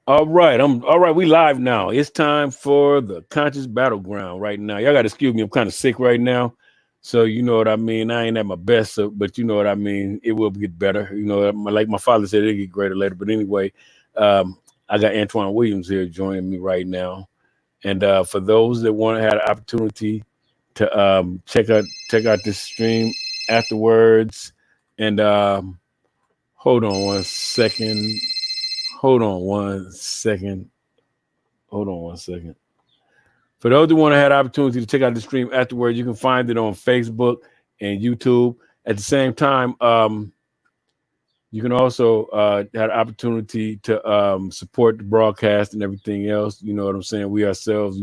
All right, I'm all right. We live now. It's time for the Conscious Battleground right now. Y'all got to excuse me. I'm kind of sick right now, so you know what I mean. I ain't at my best, so, but you know what I mean. It will get better. You know, like my father said, it'll get greater later. But anyway, um, I got Antoine Williams here joining me right now, and for those that want to have the opportunity to check out this stream afterwards, and hold on one second. Hold on one second. Hold on one second. For those who want to have the opportunity to check out the stream afterwards, you can find it on Facebook and YouTube. At the same time, you can also have the opportunity to support the broadcast and everything else. You know what I'm saying? We ourselves,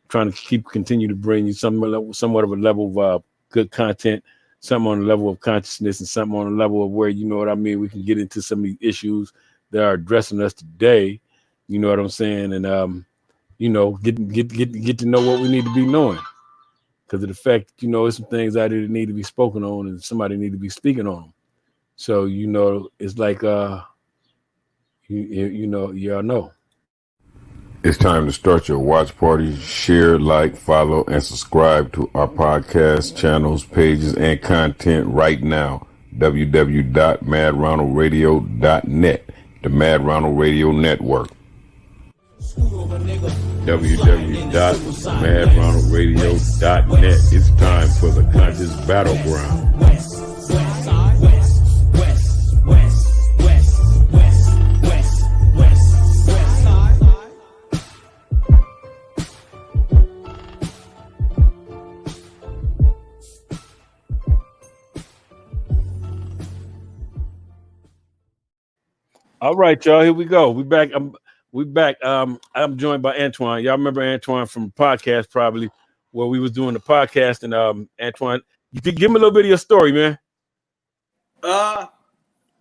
trying to continue to bring you somewhat of a level of good content, something on the level of consciousness, and something on the level of where, you know what I mean, we can get into some of these issues that are addressing us today. You know what I'm saying? And get to know what we need to be knowing. Because of the fact, there's some things out there that need to be spoken on and somebody need to be speaking on them. So, it's like y'all know. It's time to start your watch party. Share, like, follow, and subscribe to our podcast channels, pages, and content right now. www.madronaldradio.net, the Mad Ronald Radio Network. www.madronaldradio.net. It's time for the Conscious Battleground. All right, y'all. Here we go. We back. We back. I'm joined by Antoine. Y'all remember Antoine from the podcast, probably, where we was doing the podcast. And Antoine, you could give me a little bit of your story, man. I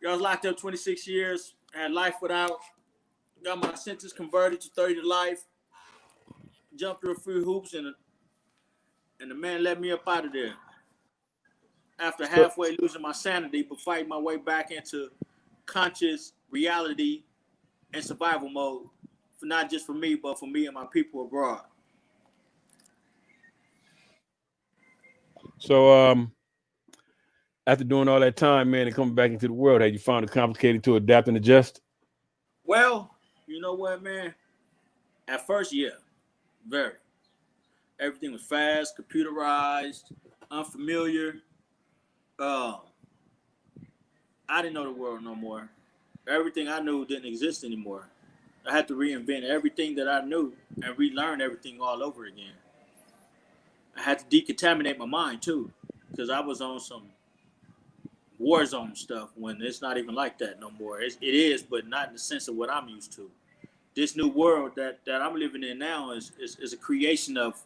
was locked up 26 years. Had life without. Got my sentence converted to 30 to life. Jumped through a few hoops, and the man let me up out of there. After halfway losing my sanity, but fighting my way back into conscious reality and survival mode, for not just for me, but for me and my people abroad. So after doing all that time, man, and coming back into the world, had you found it complicated to adapt and adjust? Well, you know what, man? At first, yeah, very. Everything was fast, computerized, unfamiliar. I didn't know the world no more. Everything I knew didn't exist anymore. I had to reinvent everything that I knew and relearn everything all over again. I had to decontaminate my mind too, because I was on some war zone stuff when it's not even like that no more. It is, but not in the sense of what I'm used to. This new world that I'm living in now is a creation of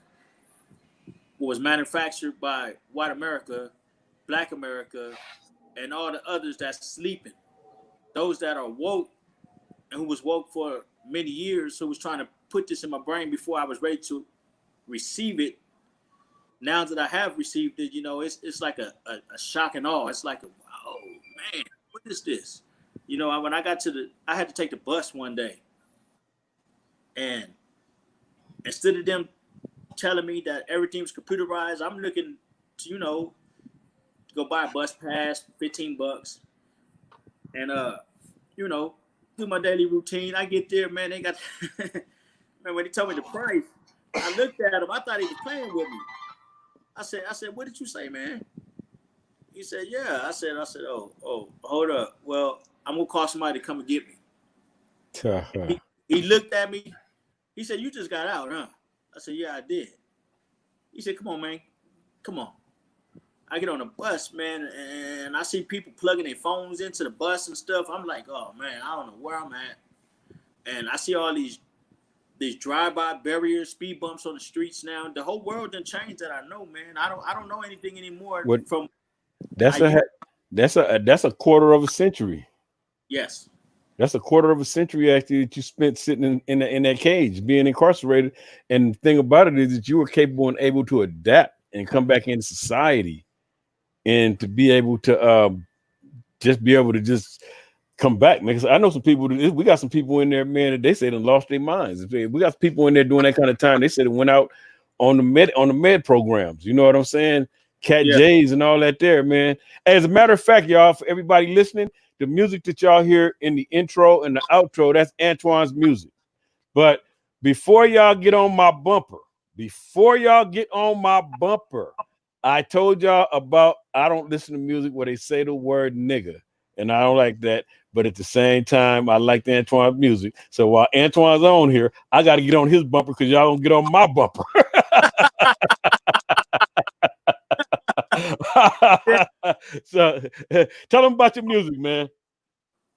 what was manufactured by white America, black America, and all the others that's sleeping. Those that are woke and who was woke for many years, who was trying to put this in my brain before I was ready to receive it. Now that I have received it, it's like a shock and awe. It's like, oh man, what is this? When I had to take the bus one day, and instead of them telling me that everything's computerized, I'm looking to, go buy a bus pass, $15, and do my daily routine. I get there, man. They got man, when he told me the price, I looked at him. I thought he was playing with me. I said, what did you say, man? He said, yeah. I said, oh, hold up. Well, I'm gonna call somebody to come and get me. He looked at me. He said, you just got out, huh? I said, yeah, I did. He said, come on, man. Come on. I get on the bus, man, and I see people plugging their phones into the bus and stuff. I'm like, oh man, I don't know where I'm at. And I see all these drive-by barriers, speed bumps on the streets now. The whole world done changed that I know, man. I don't know anything anymore from that's a quarter of a century. Yes. That's a quarter of a century actually that you spent sitting in that cage, being incarcerated. And the thing about it is that you were capable and able to adapt and come back into society, and to be able to just be able to just come back, man. 'Cause I know some people. We got some people in there, man. That they say they lost their minds. We got people in there doing that kind of time. They said it went out on the med programs. You know what I'm saying? Cat Yeah. J's and all that there, man. As a matter of fact, y'all, for everybody listening, the music that y'all hear in the intro and the outro, that's Antoine's music. But before y'all get on my bumper, I told y'all about I don't listen to music where they say the word nigga, and I don't like that. But at the same time, I like the Antoine's music. So while Antoine's on here, I got to get on his bumper because y'all don't get on my bumper. So tell them about your music, man.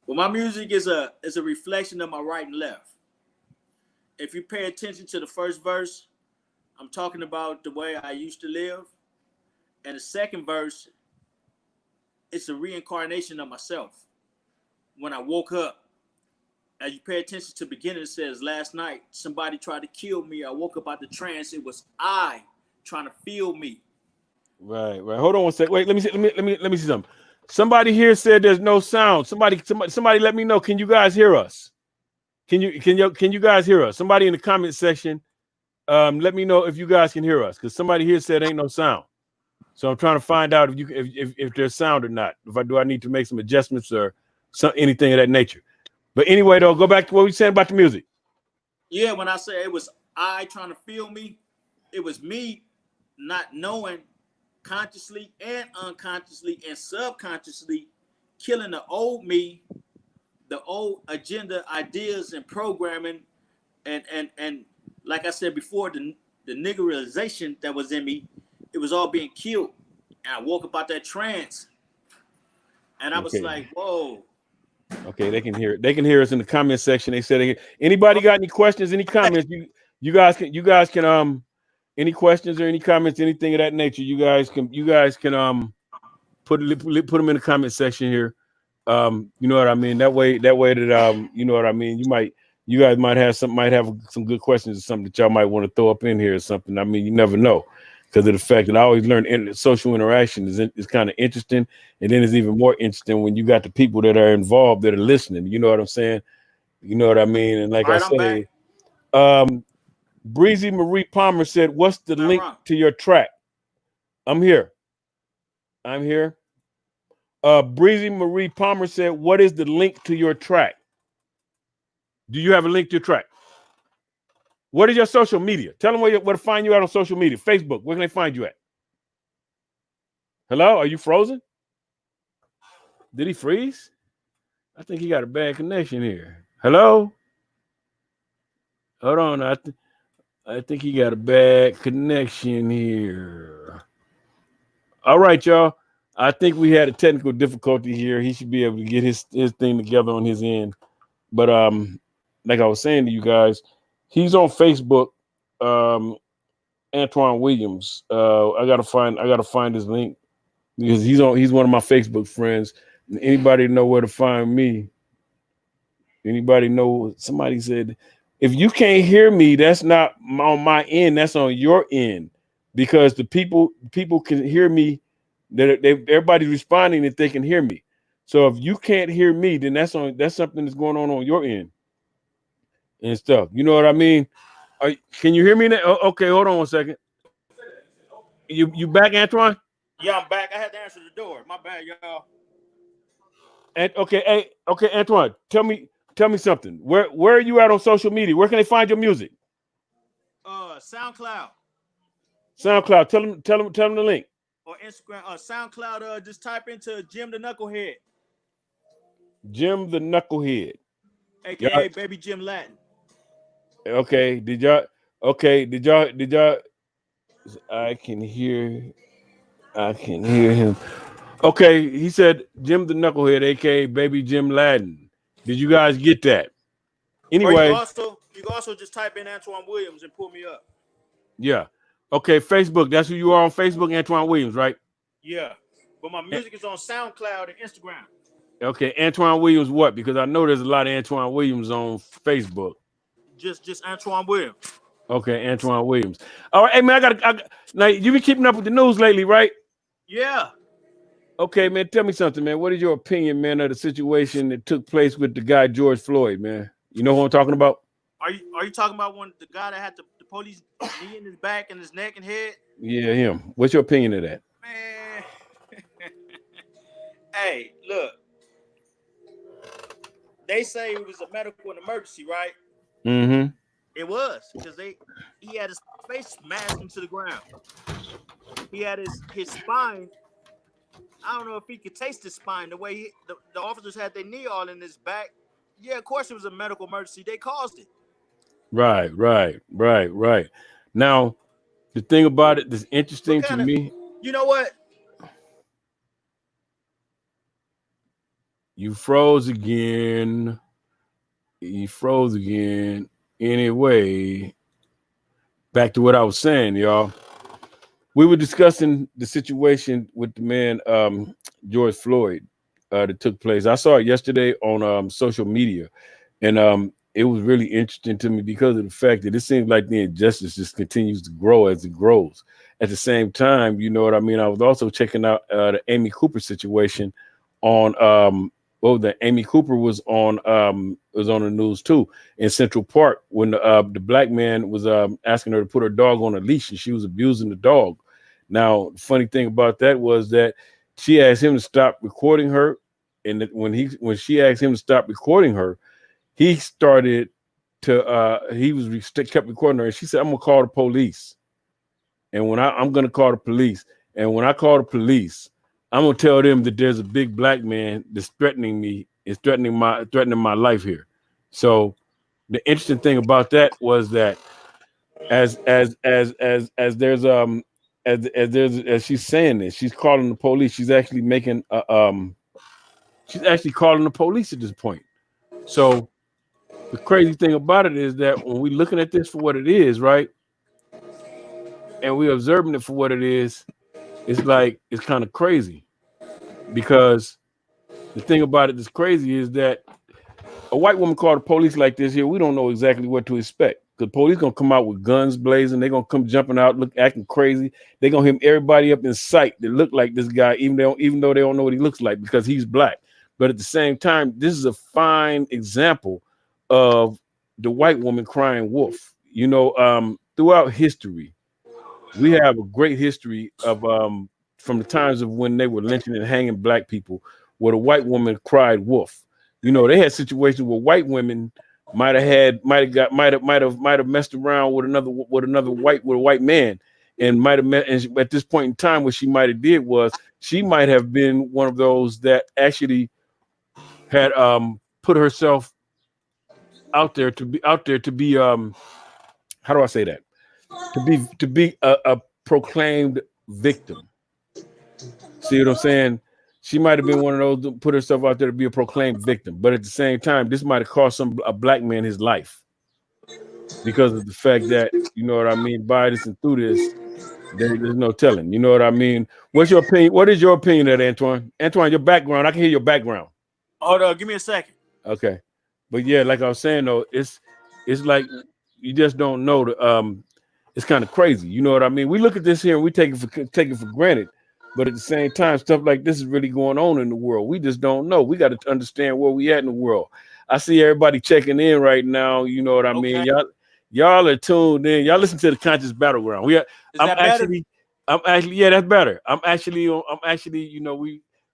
Well, my music is a reflection of my right and left. If you pay attention to the first verse, I'm talking about the way I used to live. And the second verse, it's a reincarnation of myself. When I woke up, as you pay attention to the beginning, it says, last night, somebody tried to kill me. I woke up out the trance. It was I trying to feel me. Right. Hold on one sec. Wait, let me see something. Somebody here said there's no sound. Somebody let me know. Can you guys hear us? Can you guys hear us? Somebody in the comment section, let me know if you guys can hear us, because somebody here said ain't no sound. So I'm trying to find out if there's sound or not. I need to make some adjustments or anything of that nature. But anyway, though, go back to what we said about the music. Yeah, when I say it was I trying to feel me, it was me not knowing, consciously and unconsciously and subconsciously, killing the old me, the old agenda, ideas, and programming, and like I said before, the niggerization that was in me, it was all being killed. And I woke up out that trance, and I was like, whoa. Okay, they can hear it. They can hear us in the comment section. They said, anybody got any questions, any comments? You guys can any questions or any comments, anything of that nature. You guys can put them in the comment section here. You know what I mean? That way that you know what I mean. You guys might have some good questions or something that y'all might want to throw up in here or something. I mean, you never know, because of the fact that I always learn social interaction is kind of interesting, and then it's even more interesting when you got the people that are involved that are listening. You know what I'm saying? You know what I mean? And like I say, Breezy Marie Palmer said, "What's the link to your track?" I'm here. Breezy Marie Palmer said, "What is the link to your track? Do you have a link to your track? What is your social media? Tell them where to find you out on social media. Facebook, where can they find you at? Hello, are you frozen? Did he freeze? I think he got a bad connection here. Hello? Hold on. I think he got a bad connection here. All right, y'all. I think we had a technical difficulty here. He should be able to get his thing together on his end. But like I was saying to you guys, he's on Facebook. Antoine Williams. I gotta find his link, because he's one of my Facebook friends. Anybody know where to find me? Anybody know? Somebody said, if you can't hear me, that's not on my end, that's on your end, because the people can hear me. Everybody's responding if they can hear me. So if you can't hear me, then that's something that's going on your end and stuff. You know what I mean? Can you hear me now? Okay, hold on one second. You back, Antoine? Yeah, I'm back. I had to answer the door. My bad, y'all. And okay, Antoine, tell me something. Where are you at on social media? Where can they find your music? SoundCloud. SoundCloud. Tell them the link. Or Instagram. SoundCloud. Just type into Jim the Knucklehead. Jim the Knucklehead, aka Baby Jim Latin. Okay. Did y'all? I can hear him. Okay, he said Jim the Knucklehead, aka Baby Jim Laden. Did you guys get that? Anyway, or you can also just type in Antoine Williams and pull me up. Yeah. Okay, Facebook. That's who you are on Facebook, Antoine Williams, right? Yeah. But my music is on SoundCloud and Instagram. Okay, Antoine Williams what? Because I know there's a lot of Antoine Williams on Facebook. Just Antoine Williams. Okay, Antoine Williams. All right, hey man, I got now you've been keeping up with the news lately, right? Yeah. Okay, man, tell me something, man. What is your opinion, man, of the situation that took place with the guy George Floyd, man? You know who I'm talking about? Are you talking about the guy that had the police knee in his back and his neck and head? Yeah, him. What's your opinion of that? Man, hey, look, they say it was a medical emergency, right? Mm-hmm. It was because he had his face smashed into the ground. He had his spine. I don't know if he could taste his spine the way the officers had their knee all in his back. Yeah, of course it was a medical emergency. They caused it. Right. Now, the thing about it that's What interesting to kind of, me, you know what? you froze again. You froze again. Anyway, back to what I was saying, y'all. We were discussing the situation with the man George Floyd that took place. I saw it yesterday on social media, and it was really interesting to me because of the fact that it seems like the injustice just continues to grow as it grows. At the same time, you know what I mean. I was also checking out the Amy Cooper situation on the Amy Cooper was on the news too in Central Park when the black man was asking her to put her dog on a leash and she was abusing the dog. Now, the funny thing about that was that she asked him to stop recording her, and that when she asked him to stop recording her, he started to kept recording her, and she said, "I'm gonna call the police." And I'm gonna call the police, and when I call the police, I'm gonna tell them that there's a big black man that's threatening me, is threatening my life here. So the interesting thing about that was that as there's as she's saying this, she's calling the police. She's actually calling the police at this point. So the crazy thing about it is that when we're looking at this for what it is, right, and we're observing it for what it is, it's like it's kind of crazy because the thing about it that's crazy is that a white woman called the police like this here, we don't know exactly what to expect. The police gonna come out with guns blazing. They're gonna come jumping out, acting crazy. They're gonna hit everybody up in sight that look like this guy, even though they don't know what he looks like because he's black. But at the same time, this is a fine example of the white woman crying wolf. You know, throughout history, we have a great history of from the times of when they were lynching and hanging black people, where the white woman cried wolf. You know, they had situations where white women might have messed around with a white man, and might have met. And at this point in time, what she might have did was she might have been one of those that actually had put herself out there to be how do I say that, to be a proclaimed victim. See what I'm saying? She might have been one of those that put herself out there to be a proclaimed victim, but at the same time, this might have cost a black man his life because of the fact that, you know what I mean, by this and through this, there's no telling. You know what I mean? What's your opinion? What is your opinion of that, Antoine? Antoine, your background. I can hear your background. Hold on, give me a second. Okay, but yeah, like I was saying though, it's like you just don't know the it's kind of crazy. You know what I mean? We look at this here and we take it for granted. But at the same time, stuff like this is really going on in the world. We just don't know. We got to understand where we at in the world. I see everybody checking in right now. You know what I mean? Y'all are tuned in. Y'all listen to the Conscious Battleground. Is that better? I'm actually, yeah, that's better. I'm actually, you know,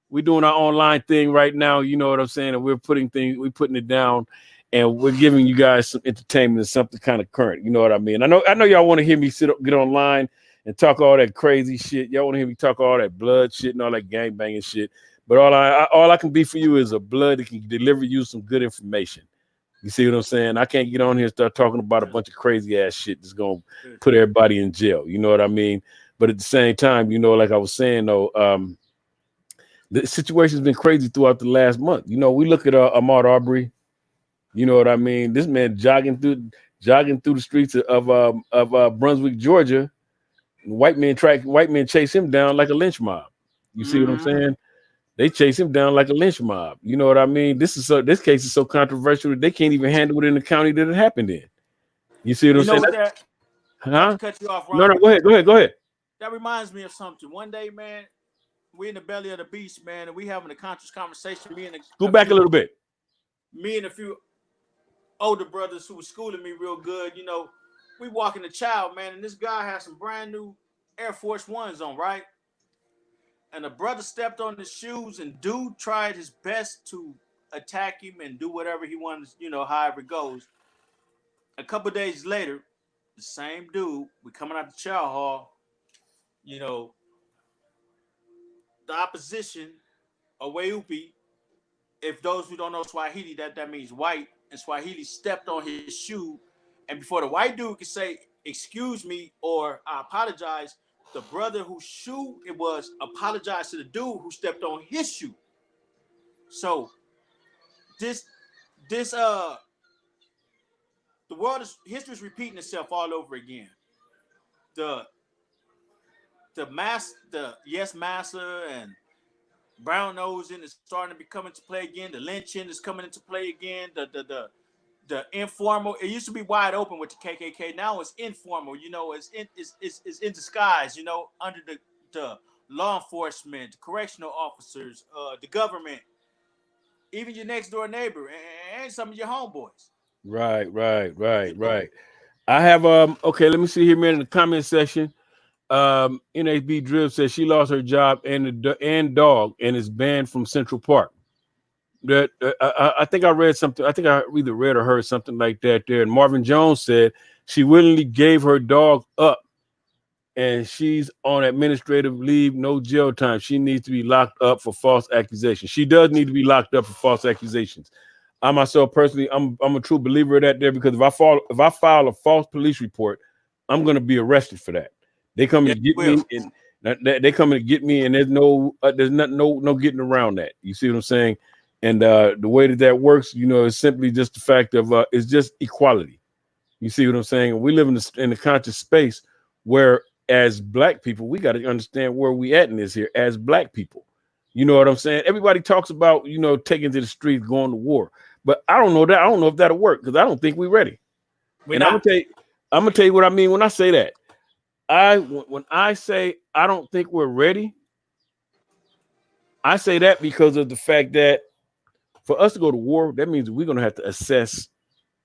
we're doing our online thing right now. You know what I'm saying? And we're putting it down, and we're giving you guys some entertainment and something kind of current. You know what I mean? I know y'all want to hear me get online and talk all that crazy shit. Y'all want to hear me talk all that blood shit and all that gang banging shit. But all I can be for you is a blood that can deliver you some good information. You see what I'm saying? I can't get on here and start talking about a bunch of crazy ass shit that's gonna put everybody in jail. You know what I mean? But at the same time, you know, like I was saying though, the situation's been crazy throughout the last month. You know, we look at Ahmaud Arbery. You know what I mean? This man jogging through the streets of Brunswick, Georgia. White men chase him down like a lynch mob. You see what I'm saying? They chase him down like a lynch mob. You know what I mean? This case is so controversial that they can't even handle it in the county that it happened in. You see what I'm saying? Not to cut you off, Ron. No, go ahead. That reminds me of something. One day, man, we in the belly of the beast, man, and we having a conscious conversation. Go back a little bit. Me and a few older brothers who was schooling me real good. You know, we walking the child, man, and this guy has some brand new Air Force Ones on, right? And the brother stepped on his shoes, and dude tried his best to attack him and do whatever he wanted, you know, however it goes. A couple of days later, the same dude, we coming out the chow hall, you know, the opposition, Aweupi, if those who don't know Swahili, that means white, and Swahili stepped on his shoe, and before the white dude could say, excuse me, or I apologize, the brother whose shoe it was apologized to the dude who stepped on his shoe. So this the world is history is repeating itself all over again. The yes massa and brown nosing is starting to be coming to play again. The lynching is coming into play again. The informal. It used to be wide open with the KKK. Now it's informal. You know, it's in disguise. You know, under the law enforcement, the correctional officers, the government, even your next door neighbor, and some of your homeboys. Right. I have okay, let me see here, man, in the comment section. NHB Drill says she lost her job and dog and is banned from Central Park. That I think I read something. I think I either read or heard something like that there. And Marvin Jones said she willingly gave her dog up, and she's on administrative leave, no jail time. She needs to be locked up for false accusations. She does need to be locked up for false accusations. I myself personally, I'm a true believer of that there, because if I file a false police report, I'm going to be arrested for that. They come to get me, and they come to get me, and there's no getting around that. You see what I'm saying? And the way that works, you know, is simply just the fact of it's just equality. You see what I'm saying? We live in a conscious space where, as Black people, we got to understand where we at in this here as Black people. You know what I'm saying? Everybody talks about, you know, taking to the streets, going to war, but I don't know that. I don't know if that'll work, because I don't think we're ready. I'm gonna tell you what I mean when I say that. When I say I don't think we're ready, I say that because of the fact that for us to go to war, that means we're going to have to assess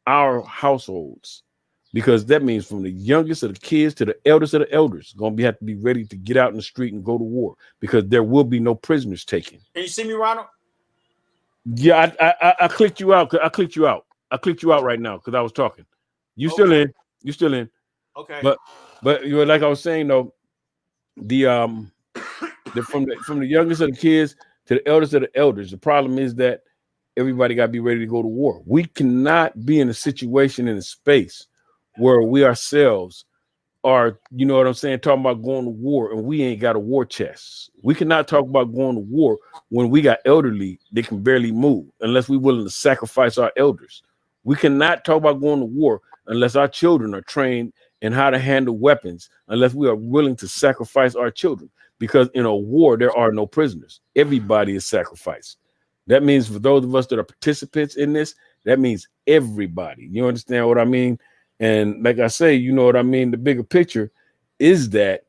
our households, because that means from the youngest of the kids to the eldest of the elders going to have to be ready to get out in the street and go to war, because there will be no prisoners taken. Can you see me, Ronald? Yeah, I clicked you out. I clicked you out right now because I was talking. You still in? You still in? Okay. But you know, like I was saying though, from the youngest of the kids to the eldest of the elders, the problem is that everybody got to be ready to go to war. We cannot be in a situation, in a space where we ourselves are, you know what I'm saying, talking about going to war and we ain't got a war chest. We cannot talk about going to war when we got elderly that can barely move, unless we're willing to sacrifice our elders. We cannot talk about going to war unless our children are trained in how to handle weapons, unless we are willing to sacrifice our children. Because in a war, there are no prisoners. Everybody is sacrificed. That means for those of us that are participants in this, that means everybody. You understand what I mean? And like I say, you know what I mean? The bigger picture is that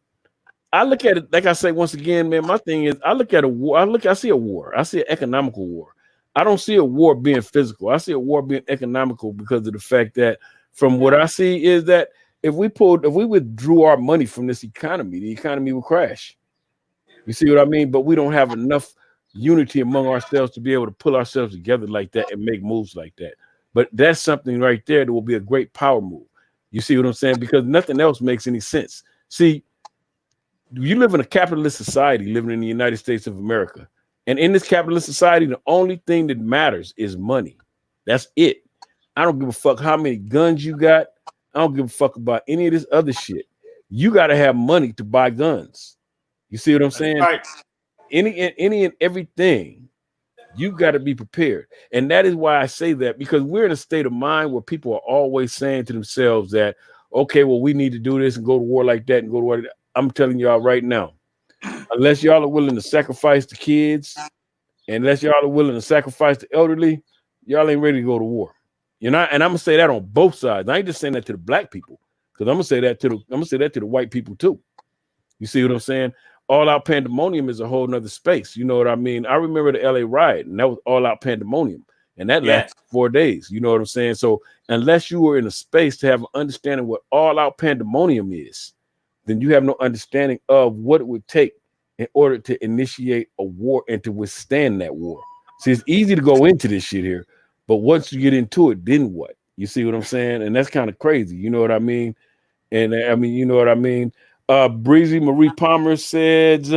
I look at it, like I say, once again, man, my thing is I look at a war. I see a war. I see an economical war. I don't see a war being physical. I see a war being economical, because of the fact that from what I see is that if we withdrew our money from this economy, the economy will crash. You see what I mean? But we don't have enough unity among ourselves to be able to pull ourselves together like that and make moves like that. But that's something right there that will be a great power move. You see what I'm saying? Because nothing else makes any sense. See, you live in a capitalist society, living in the United States of America. And in this capitalist society, the only thing that matters is money. That's it. I don't give a fuck how many guns you got. I don't give a fuck about any of this other shit. You got to have money to buy guns. You see what I'm saying? Right. Any and everything, you got to be prepared. And that is why I say that, because we're in a state of mind where people are always saying to themselves that, okay, well, we need to do this and go to war like that and go to war. I'm telling y'all right now, unless y'all are willing to sacrifice the kids, unless y'all are willing to sacrifice the elderly, y'all ain't ready to go to war. You know, and I'm gonna say that on both sides. I ain't just saying that to the Black people, because I'm gonna say that to the white people too. You see what I'm saying? all out pandemonium is a whole nother space. You know what I mean? I remember the LA riot, and that was all out pandemonium, and that lasted Yes. 4 days. You know what I'm saying? So unless you were in a space to have an understanding what all out pandemonium is, then you have no understanding of what it would take in order to initiate a war and to withstand that war. See, it's easy to go into this shit here, but once you get into it, then what? You see what I'm saying? And that's kind of crazy. You know what I mean? And I mean, you know what I mean? Breezy Marie Palmer says,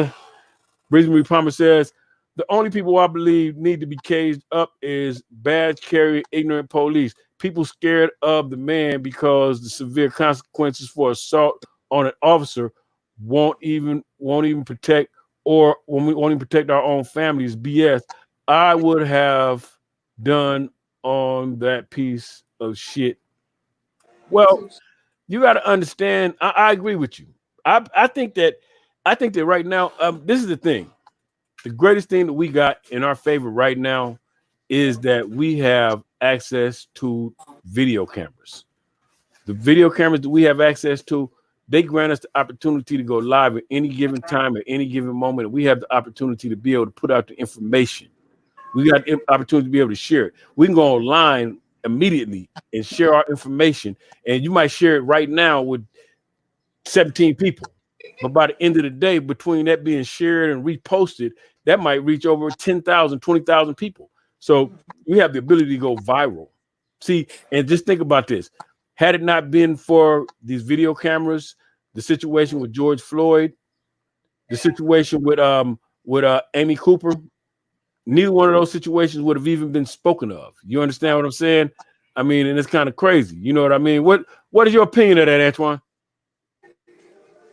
the only people I believe need to be caged up is badge carry ignorant police. People scared of the man because the severe consequences for assault on an officer won't even protect or won't even protect our own families. BS. I would have done on that piece of shit. Well, you got to understand. I agree with you. I think that right now, this is the thing. The greatest thing that we got in our favor right now is that we have access to video cameras. The video cameras that we have access to, they grant us the opportunity to go live at any given time, at any given moment. And we have the opportunity to be able to put out the information. We got the opportunity to be able to share it. We can go online immediately and share our information. And you might share it right now with 17 people. But by the end of the day, between that being shared and reposted, that might reach over 10,000, 20,000 people. So we have the ability to go viral. See, and just think about this. Had it not been for these video cameras, the situation with George Floyd, the situation with Amy Cooper, neither one of those situations would have even been spoken of. You understand what I'm saying? I mean, and it's kind of crazy. You know what I mean? What is your opinion of that, Antoine?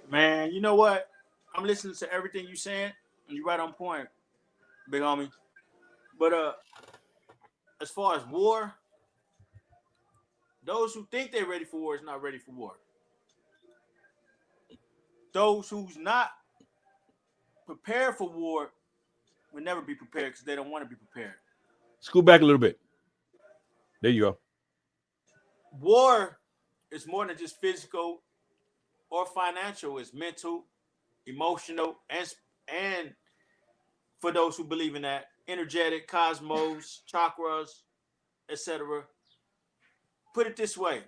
Man, you know what? I'm listening to everything you saying, and you're right on point, big homie. But as far as war, those who think they're ready for war is not ready for war. Those who's not prepared for war will never be prepared because they don't want to be prepared. Scoot back a little bit. There you go. War is more than just physical or financial. It's mental, emotional, and for those who believe in that, energetic, cosmos, chakras, etc. Put it this way: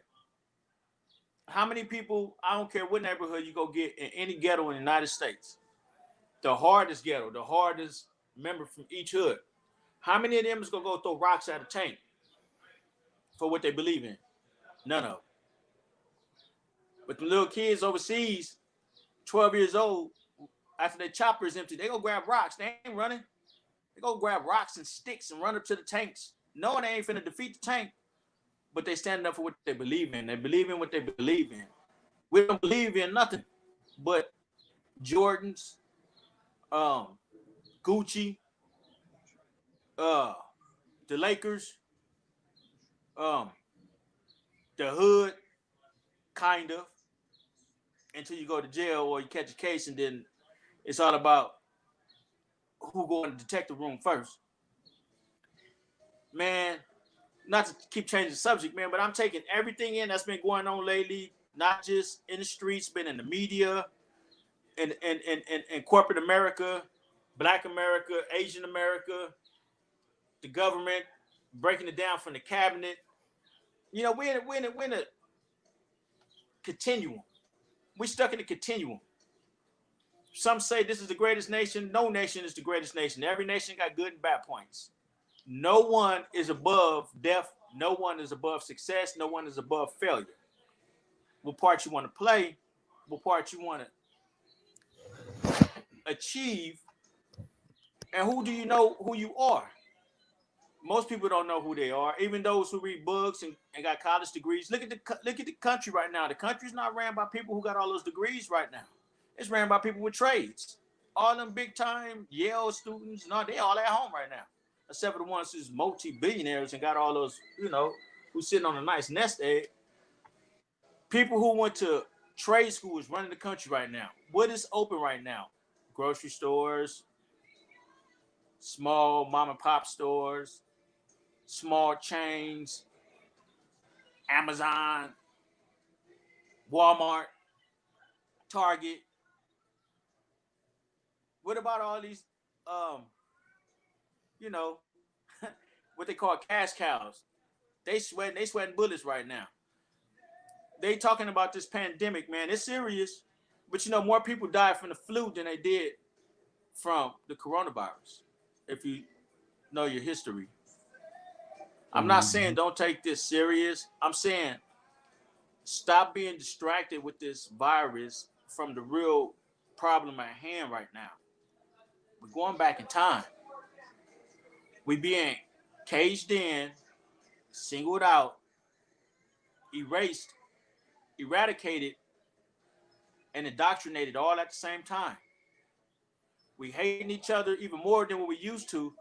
how many people? I don't care what neighborhood you go get in any ghetto in the United States, the hardest ghetto, the hardest member from each hood. How many of them is gonna go throw rocks at a tank for what they believe in? None of them. But the little kids overseas, 12 years old, after their chopper is empty, they go grab rocks. They ain't running. They go grab rocks and sticks and run up to the tanks, knowing they ain't finna defeat the tank, but they standing up for what they believe in. They believe in what they believe in. We don't believe in nothing but Jordans, Gucci, uh, the Lakers, um, the hood, kind of, until you go to jail or you catch a case, and then it's all about who go in the detective room first. Man, not to keep changing the subject, man, but I'm taking everything in that's been going on lately, not just in the streets, been in the media, in corporate America, Black America, Asian America, the government, breaking it down from the cabinet. You know, we're in a continuum. We're stuck in a continuum. Some say this is the greatest nation. No nation is the greatest nation. Every nation got good and bad points. No one is above death. No one is above success. No one is above failure. What part you want to play, what part you want to achieve, and who do you know who you are? Most people don't know who they are. Even those who read books and got college degrees. Look at the country right now. The country's not ran by people who got all those degrees right now. It's ran by people with trades. All them big time Yale students, no, they all at home right now. Except for the ones who's multi-billionaires and got all those, who's sitting on a nice nest egg. People who went to trade schools running the country right now. What is open right now? Grocery stores, small mom and pop stores, small chains, Amazon, Walmart, Target, What about all these, you know, what they call cash cows? They sweating bullets right now. They talking about this pandemic, man. It's serious, but you know, more people died from the flu than they did from the coronavirus. If you know your history, I'm not saying don't take this serious. I'm saying stop being distracted with this virus from the real problem at hand right now. We're going back in time. We being caged in, singled out, erased, eradicated, and indoctrinated all at the same time. We hating each other even more than what we used to.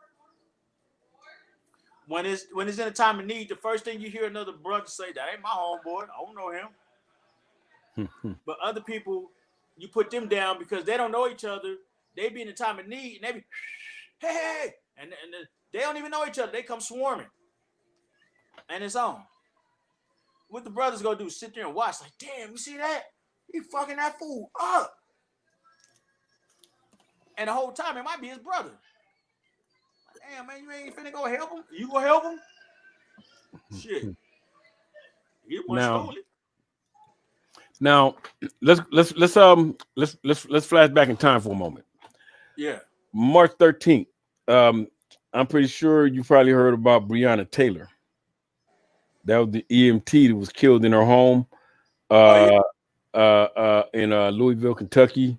When it's in a time of need, the first thing you hear another brother say, that ain't my homeboy. I don't know him. But other people, you put them down because they don't know each other. They be in a time of need and they be, hey, and they don't even know each other. They come swarming. And it's on. What the brothers gonna do? Sit there and watch, like, damn, you see that? He fucking that fool up. And the whole time it might be his brother. Damn, man, you ain't finna go help him? You gonna help him? Shit. He wasn't stolen. Now, let's flash back in time for a moment. Yeah. March 13th. I'm pretty sure you probably heard about Breonna Taylor. That was the EMT that was killed in her home in Louisville, Kentucky.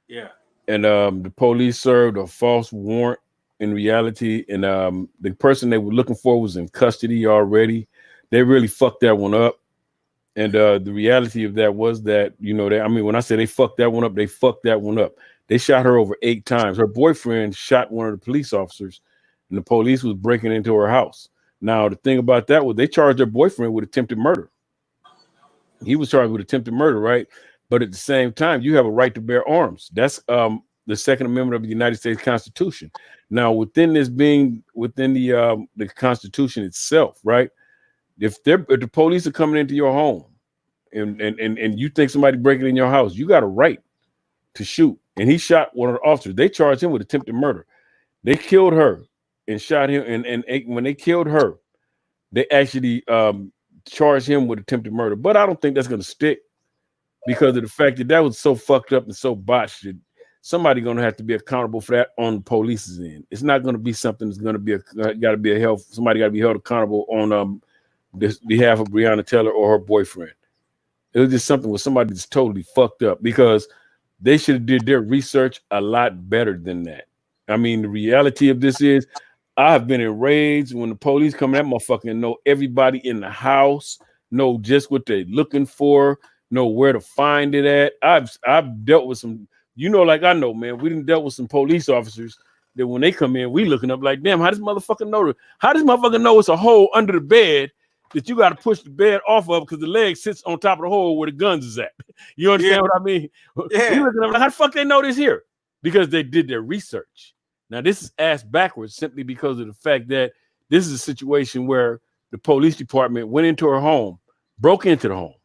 Yeah. And the police served a false warrant in reality. And the person they were looking for was in custody already. They really fucked that one up. And the reality of that was that, you know, when I say they fucked that one up, they fucked that one up. They shot her over 8 times. Her boyfriend shot one of the police officers, and the police was breaking into her house. Now, the thing about that was they charged their boyfriend with attempted murder. He was charged with attempted murder, right? But at the same time, you have a right to bear arms. That's the Second Amendment of the United States Constitution. Now, within the Constitution itself, right? If the police are coming into your home and you think somebody breaking in your house, you got a right to shoot. And he shot one of the officers. They charged him with attempted murder. They killed her and shot him. And when they killed her, they actually charged him with attempted murder. But I don't think that's going to stick because of the fact that was so fucked up and so botched that somebody's going to have to be accountable for that on the police's end. It's not going to be something that's going to be somebody got to be held accountable on this behalf of Breonna Taylor or her boyfriend. It was just something with somebody that's totally fucked up because they should have did their research a lot better than that. I mean, the reality of this is I've been in raids when the police come in, that motherfucker know everybody in the house, know just what they're looking for, know where to find it at. I've dealt with some, like I know, man, we done dealt with some police officers that when they come in, we looking up like, damn, how does motherfucker know it's a hole under the bed that you got to push the bed off of because the leg sits on top of the hole where the guns is at? You understand what I mean? Yeah. We looking up like, how the fuck they know this here? Because they did their research. Now, this is ass backwards simply because of the fact that this is a situation where the police department went into her home, broke into the home.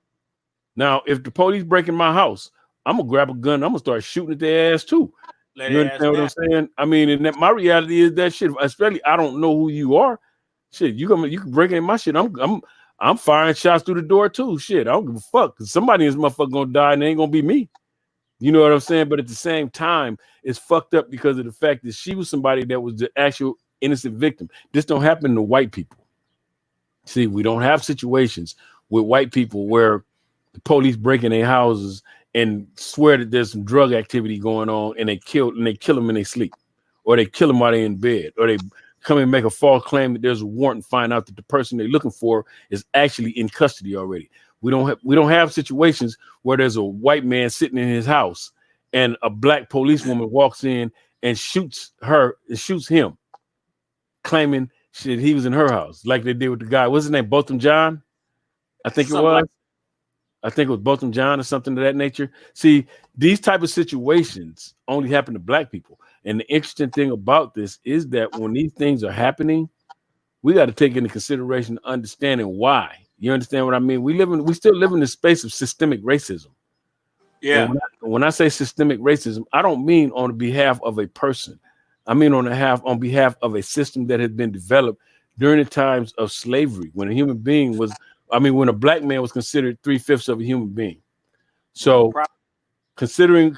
Now, if the police break in my house, I'm going to grab a gun. I'm going to start shooting at their ass too. You understand what I'm saying? I mean, and my reality is that shit, especially I don't know who you are. Shit, you can break in my shit. I'm firing shots through the door too. Shit, I don't give a fuck. Cause somebody in this motherfucker gonna die and it ain't gonna be me. You know what I'm saying? But at the same time, it's fucked up because of the fact that she was somebody that was the actual innocent victim. This don't happen to white people. See, we don't have situations with white people where the police break in their houses and swear that there's some drug activity going on and they kill them in their sleep, or they kill them while they're in bed, or they come and make a false claim that there's a warrant and find out that the person they're looking for is actually in custody already. We don't have situations where there's a white man sitting in his house and a black policewoman walks in and shoots him, claiming shit he was in her house, like they did with the guy. What's his name? Botham John? I think it was. I think it was Botham John or something of that nature. See, these type of situations only happen to black people. And the interesting thing about this is that when these things are happening, we got to take into consideration understanding why. You understand what I mean? We still live in the space of systemic racism. Yeah. And when I say systemic racism, I don't mean on behalf of a person. I mean on behalf of a system that has been developed during the times of slavery, when a human being was, when a black man was considered 3/5 of a human being. So considering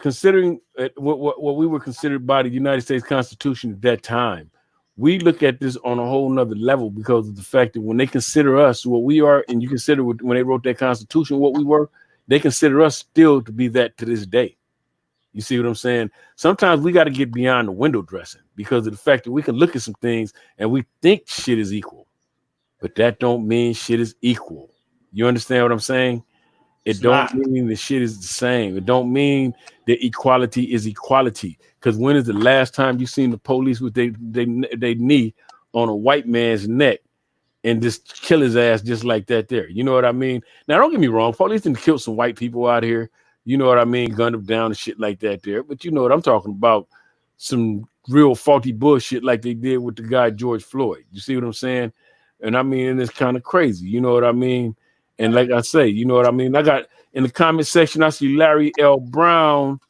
what we were considered by the United States Constitution at that time, we look at this on a whole nother level because of the fact that when they consider us what we are, and you consider when they wrote that Constitution what we were, they consider us still to be that to this day. You see what I'm saying? Sometimes we got to get beyond the window dressing because of the fact that we can look at some things and we think shit is equal, but that don't mean shit is equal. You understand what I'm saying? It don't mean the shit is the same. It don't mean that equality is equality. Because when is the last time you seen the police with they knee on a white man's neck and just kill his ass just like that there? You know what I mean? Now, don't get me wrong. Police didn't kill some white people out here. You know what I mean? Gunned them down and shit like that there. But you know what I'm talking about? Some real faulty bullshit like they did with the guy George Floyd. You see what I'm saying? And I mean, it's kind of crazy. You know what I mean? And like I say, you know what I mean? I got in the comment section, I see Larry L. Brown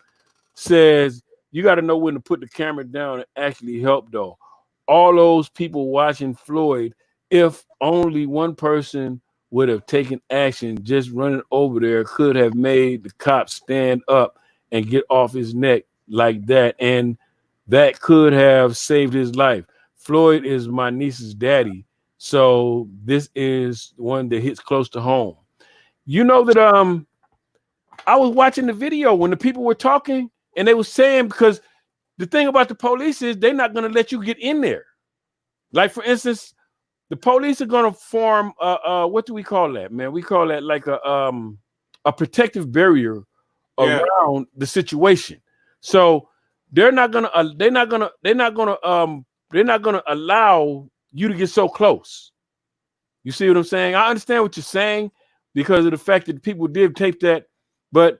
says, you got to know when to put the camera down and actually help, though. All those people watching Floyd, if only one person would have taken action, just running over there could have made the cops stand up and get off his neck like that. And that could have saved his life. Floyd is my niece's daddy. So this is one that hits close to home. You know that I was watching the video when the people were talking and they were saying, because the thing about the police is they're not going to let you get in there. Like, for instance, the police are going to form what do we call that, man? We call that like a protective barrier around the situation. So they're not going to allow you to get so close. You see what I'm saying? I understand what you're saying because of the fact that people did tape that, but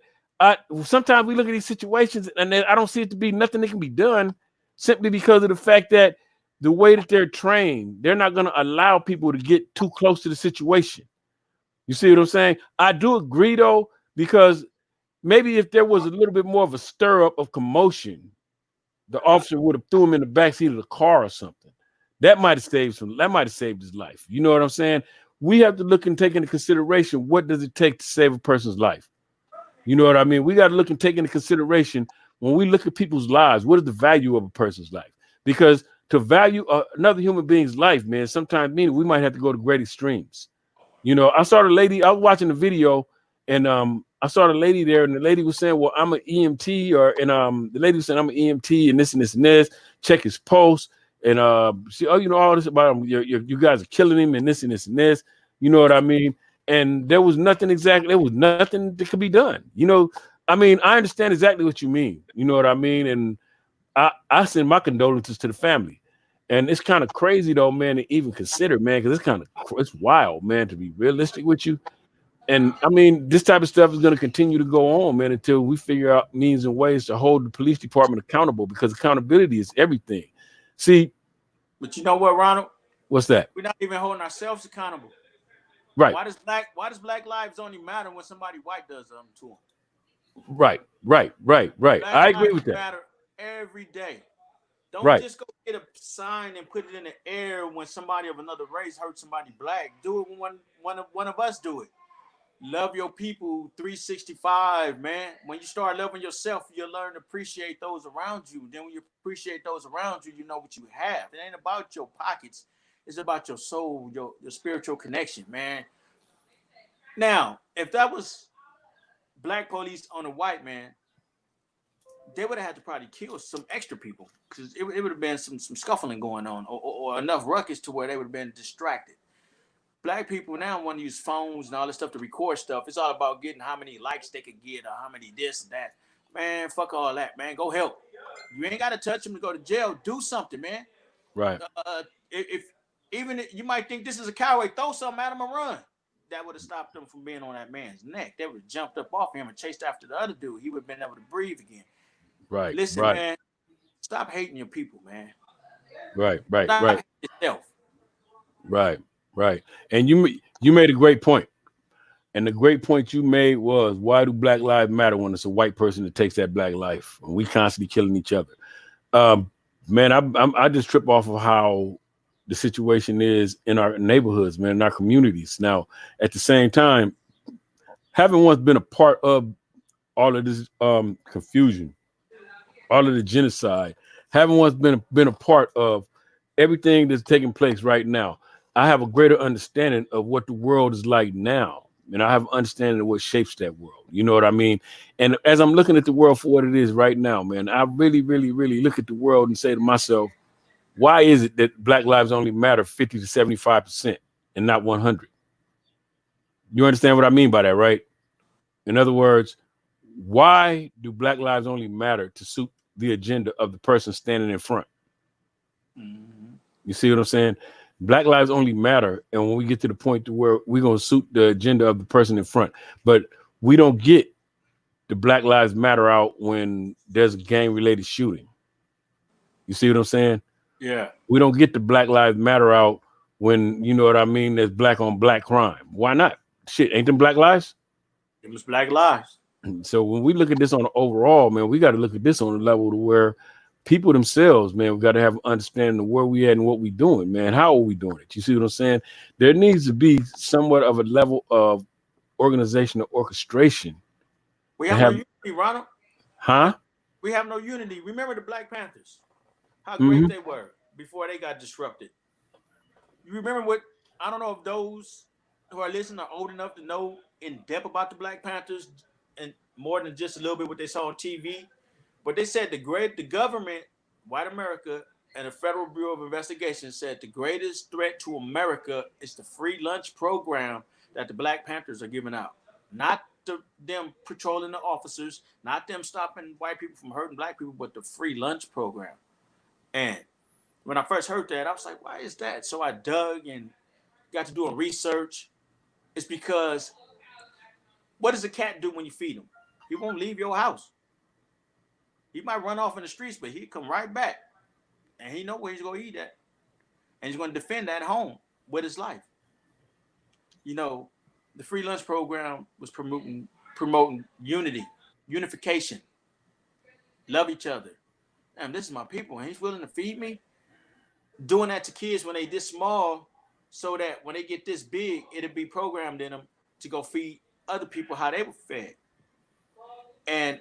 sometimes we look at these situations and I don't see it to be nothing that can be done simply because of the fact that the way that they're trained, they're not going to allow people to get too close to the situation. You see what I'm saying? I do agree though, because maybe if there was a little bit more of a stir up of commotion, the officer would have threw him in the backseat of the car or something. That might have saved his life. You know what I'm saying? We have to look and take into consideration, what does it take to save a person's life? You know what I mean? We got to look and take into consideration when we look at people's lives, what is the value of a person's life? Because to value another human being's life, man, sometimes means we might have to go to great extremes. You know, I saw the lady, I was watching the video and I saw the lady there and the lady was saying, well, I'm an EMT the lady was saying I'm an EMT and this and this and this, check his pulse. And she, you know, all this about him, you guys are killing him and this and this and this. You know what I mean? And there was nothing that could be done. You know, I mean, I understand exactly what you mean. You know what I mean? And I send my condolences to the family. And it's kind of crazy though, man, to even consider, man, because it's wild, man, to be realistic with you. And I mean, this type of stuff is going to continue to go on, man, until we figure out means and ways to hold the police department accountable, because accountability is everything. See, but you know what, Ronald? What's that? We're not even holding ourselves accountable. Right. Why does black lives only matter when somebody white does something to them? Right. Black I agree with that. Matter every day. Don't just go get a sign and put it in the air when somebody of another race hurts somebody black. Do it when one of us do it. Love your people 365, man. When you start loving yourself, you'll learn to appreciate those around you. Then when you appreciate those around you, you know what you have. It ain't about your pockets. It's about your soul, your spiritual connection, man. Now, if that was black police on a white man, they would have had to probably kill some extra people because it would have been some scuffling going on or enough ruckus to where they would have been distracted. Black people now want to use phones and all this stuff to record stuff. It's all about getting how many likes they could get or how many this and that. Man, fuck all that, man. Go help. You ain't got to touch them to go to jail. Do something, man. Right. If you might think this is a coward, throw something at him and run. That would have stopped them from being on that man's neck. They would have jumped up off him and chased after the other dude. He would have been able to breathe again. Right. Listen, man. Stop hating your people, man. Right. Stop hating yourself. Right. And you made a great point. And the great point you made was, why do Black Lives matter when it's a white person that takes that black life? And we constantly killing each other. Um, man, I just trip off of how the situation is in our neighborhoods, man, in our communities. Now, at the same time, having once been a part of all of this confusion, all of the genocide, having once been a part of everything that's taking place right now, I have a greater understanding of what the world is like now. And I have an understanding of what shapes that world. You know what I mean? And as I'm looking at the world for what it is right now, man, I really, really, really look at the world and say to myself, why is it that Black lives only matter 50 to 75% and not 100? You understand what I mean by that, right? In other words, why do Black lives only matter to suit the agenda of the person standing in front? Mm-hmm. You see what I'm saying? Black lives only matter, and when we get to the point to where we're gonna suit the agenda of the person in front, but we don't get the Black Lives Matter out when there's a gang-related shooting. You see what I'm saying? Yeah. We don't get the Black Lives Matter out when, you know what I mean, there's black on black crime. Why not? Shit, ain't them black lives? It was Black Lives. So when we look at this on the overall, man, we got to look at this on the level to where people themselves, man, we got to have an understanding of where we at and what we doing, man. How are we doing it? You see what I'm saying? There needs to be somewhat of a level of organization or orchestration. We have no unity, Ronald. Huh? We have no unity. Remember the Black Panthers? How Mm-hmm. great they were before they got disrupted. You remember what? I don't know if those who are listening are old enough to know in depth about the Black Panthers and more than just a little bit what they saw on TV. But they said the government, white America, and the Federal Bureau of Investigation said the greatest threat to America is the free lunch program that the Black Panthers are giving out. Not them patrolling the officers, not them stopping white people from hurting black people, but the free lunch program. And when I first heard that, I was like, why is that? So I dug and got to doing research. It's because what does a cat do when you feed him? He won't leave your house. He might run off in the streets, but he'll come right back. And he know where he's going to eat at. And he's going to defend that home with his life. You know, the free lunch program was promoting unity, unification, love each other. Damn, this is my people, and he's willing to feed me. Doing that to kids when they this small, so that when they get this big, it'll be programmed in them to go feed other people how they were fed. And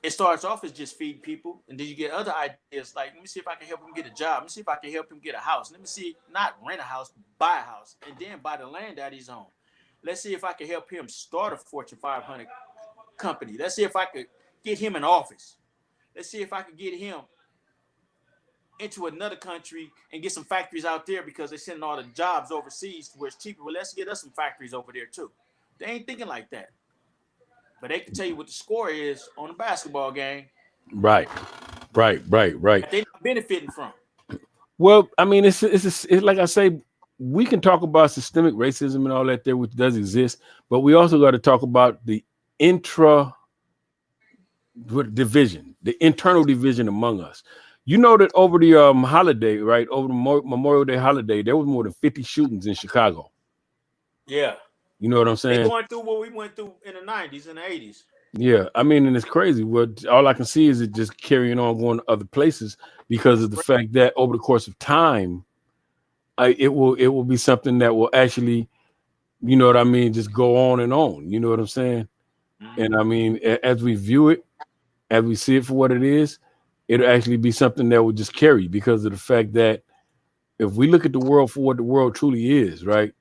it starts off as just feeding people, and then you get other ideas like, let me see if I can help him get a job. Let me see if I can help him get a house. Let me see, not rent a house, buy a house, and then buy the land that he's on. Let's see if I can help him start a Fortune 500 company. Let's see if I could get him an office. Let's see if I could get him into another country and get some factories out there because they're sending all the jobs overseas where it's cheaper. Well, let's get us some factories over there too. They ain't thinking like that. But they can tell you what the score is on a basketball game. Right. That they're not benefiting from. Well, I mean, it's like I say, we can talk about systemic racism and all that there, which does exist, but we also got to talk about the division, the internal division among us. You know that over the holiday, right, over the Memorial Day holiday, there was more than 50 shootings in Chicago. Yeah. You know what I'm saying? They're going through what we went through in the 90s and the 80s. Yeah, I mean, and it's crazy. What all I can see is it just carrying on, going to other places because of the fact that over the course of time, it will be something that will actually, you know what I mean, just go on and on. You know what I'm saying? Mm-hmm. And I mean, as we view it, as we see it for what it is, it'll actually be something that will just carry because of the fact that if we look at the world for what the world truly is, right,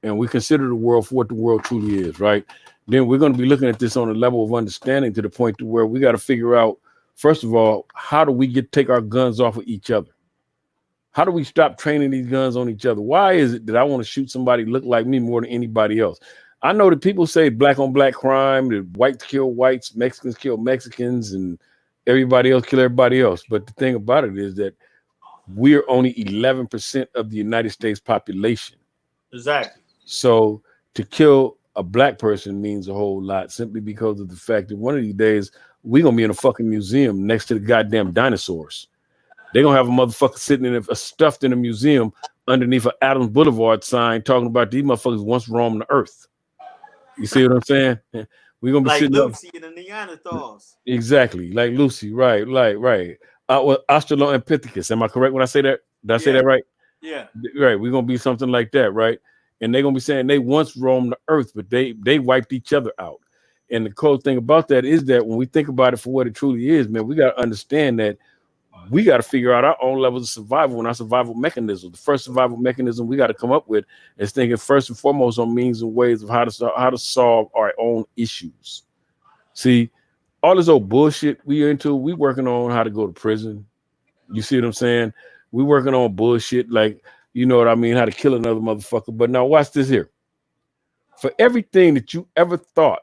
and we consider the world for what the world truly is, right, then we're going to be looking at this on a level of understanding to the point to where we got to figure out, first of all, how do we take our guns off of each other? How do we stop training these guns on each other? Why is it that I want to shoot somebody look like me more than anybody else? I know that people say black on black crime, that whites kill whites, Mexicans kill Mexicans, and everybody else kill everybody else. But the thing about it is that we're only 11% of the United States population. Exactly. So to kill a black person means a whole lot simply because of the fact that one of these days we're going to be in a fucking museum next to the goddamn dinosaurs. They're going to have a motherfucker sitting in stuffed in a museum underneath an Adams Boulevard sign talking about these motherfuckers once roamed the earth. You see what I'm saying? We're gonna be Like sitting up Lucy and the Neanderthals. exactly like Lucy, right, right. Well, Australopithecus. Am I correct when I say that? Did I say Yeah, that right? yeah. Right. We're gonna be something like that, right? And they're gonna be saying they once roamed the earth, but they wiped each other out. And the cool thing about that is that when we think about it for what it truly is, man, we gotta understand that we got to figure out our own levels of survival and our survival mechanism. The first survival mechanism we got to come up with is thinking first and foremost on means and ways of how to solve our own issues. See, all this old bullshit we into, we working on how to go to prison. You see what I'm saying? We working on bullshit like, you know what I mean, how to kill another motherfucker. But now watch this here. For everything that you ever thought